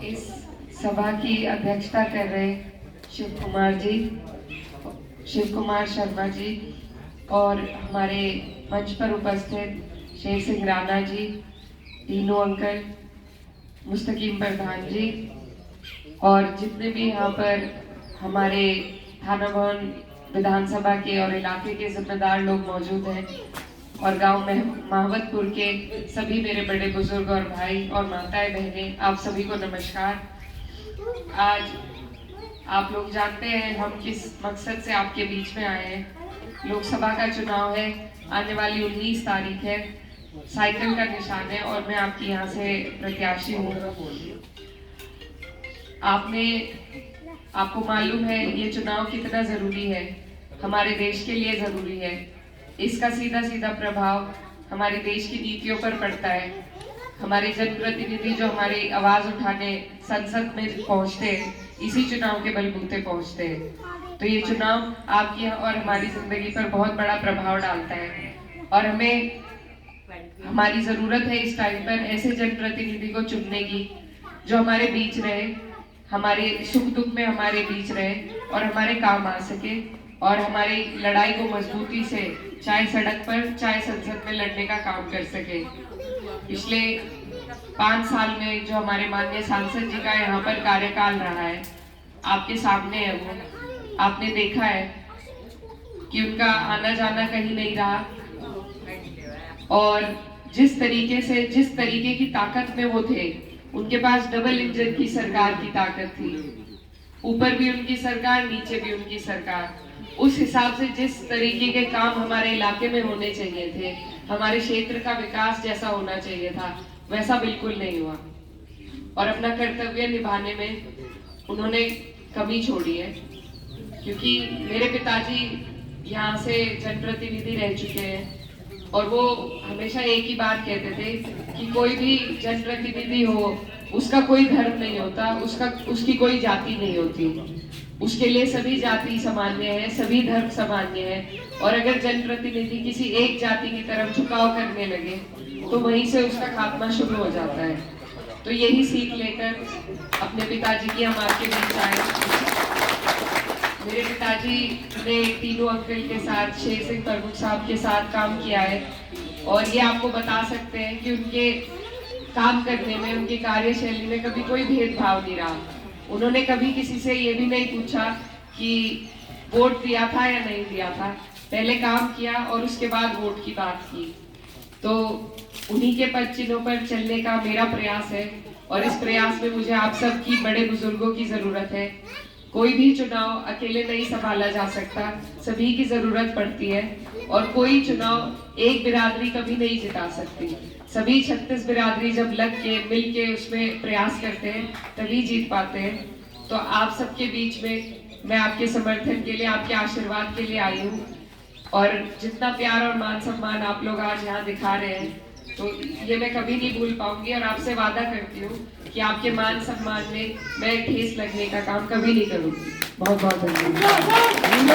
इस सभा की अध्यक्षता कर रहे शिव कुमार शर्मा जी और हमारे मंच पर उपस्थित शेर सिंह राणा जी, दीनू अंकल, मुस्तकीम प्रधान जी और जितने भी यहाँ पर हमारे थाना भवन विधानसभा के और इलाके के जिम्मेदार लोग मौजूद हैं और गांव में महावतपुर के सभी मेरे बड़े बुजुर्ग और भाई और माताएं बहनें, आप सभी को नमस्कार। आज आप लोग जानते हैं हम किस मकसद से आपके बीच में आए हैं। लोकसभा का चुनाव है, आने वाली 19 तारीख है, साइकिल का निशान है और मैं आपकी यहाँ से प्रत्याशी हूँ। आपको मालूम है ये चुनाव कितना जरूरी है, हमारे देश के लिए जरूरी है। इसका सीधा सीधा प्रभाव हमारे देश की नीतियों पर पड़ता है। हमारे जनप्रतिनिधि जो हमारी आवाज उठाने संसद में पहुंचते हैं, इसी चुनाव के बलबूते पहुंचते हैं। तो ये चुनाव आपकी और हमारी जिंदगी पर बहुत बड़ा प्रभाव डालता है और हमारी जरूरत है इस टाइम पर ऐसे जनप्रतिनिधि को चुनने की जो हमारे बीच रहे, हमारे सुख दुख में हमारे बीच रहे और हमारे काम आ सके और हमारी लड़ाई को मजबूती से चाहे सड़क पर चाहे संसद में लड़ने का काम कर सके। पिछले 5 साल में जो हमारे माननीय सांसद जी का यहाँ पर कार्यकाल रहा है, आपके सामने है, वो आपने देखा है कि उनका आना जाना कहीं नहीं रहा और जिस तरीके की ताकत में वो थे, उनके पास डबल इंजन की सरकार की ताकत थी। ऊपर भी उनकी सरकार, नीचे भी उनकी सरकार। उस हिसाब से जिस तरीके के काम हमारे इलाके में होने चाहिए थे, हमारे क्षेत्र का विकास जैसा होना चाहिए था, वैसा बिल्कुल नहीं हुआ और अपना कर्तव्य निभाने में उन्होंने कमी छोड़ी है। क्योंकि मेरे पिताजी यहाँ से जनप्रतिनिधि रह चुके हैं और वो हमेशा एक ही बात कहते थे कि कोई भी जनप्रतिनिधि हो, उसका कोई धर्म नहीं होता, उसकी कोई जाति नहीं होती, उसके लिए सभी जाति सामान्य है, सभी धर्म सामान्य है। और अगर जनप्रतिनिधि किसी एक जाति की तरफ झुकाव करने लगे तो वहीं से उसका खात्मा शुरू हो जाता है। तो यही सीख लेकर अपने पिताजी की हम आपके बीच आए। मेरे पिताजी ने तीनों अंकल के साथ, शेर सिंह प्रमुख साहब के साथ काम किया है और ये आपको बता सकते हैं कि उनके काम करने में, उनकी कार्यशैली में कभी कोई भेदभाव नहीं रहा। उन्होंने कभी किसी से ये भी नहीं पूछा कि वोट दिया था या नहीं दिया था, पहले काम किया और उसके बाद वोट की बात की। तो उन्हीं के पद चिन्हों पर चलने का मेरा प्रयास है और इस प्रयास में मुझे आप सबकी, बड़े बुजुर्गों की जरूरत है। कोई भी चुनाव अकेले नहीं संभाला जा सकता, सभी की जरूरत पड़ती है और कोई चुनाव एक बिरादरी कभी नहीं जिता सकती। सभी 36 बिरादरी जब लग के मिल के उसमें प्रयास करते हैं तभी जीत पाते हैं। तो आप सबके बीच में मैं आपके समर्थन के लिए, आपके आशीर्वाद के लिए आई हूँ और जितना प्यार और मान सम्मान आप लोग आज यहाँ दिखा रहे हैं, तो ये मैं कभी नहीं भूल पाऊंगी और आपसे वादा करती हूँ कि आपके मान सम्मान में मैं ठेस लगने का काम कभी नहीं करूँगी। बहुत बहुत धन्यवाद।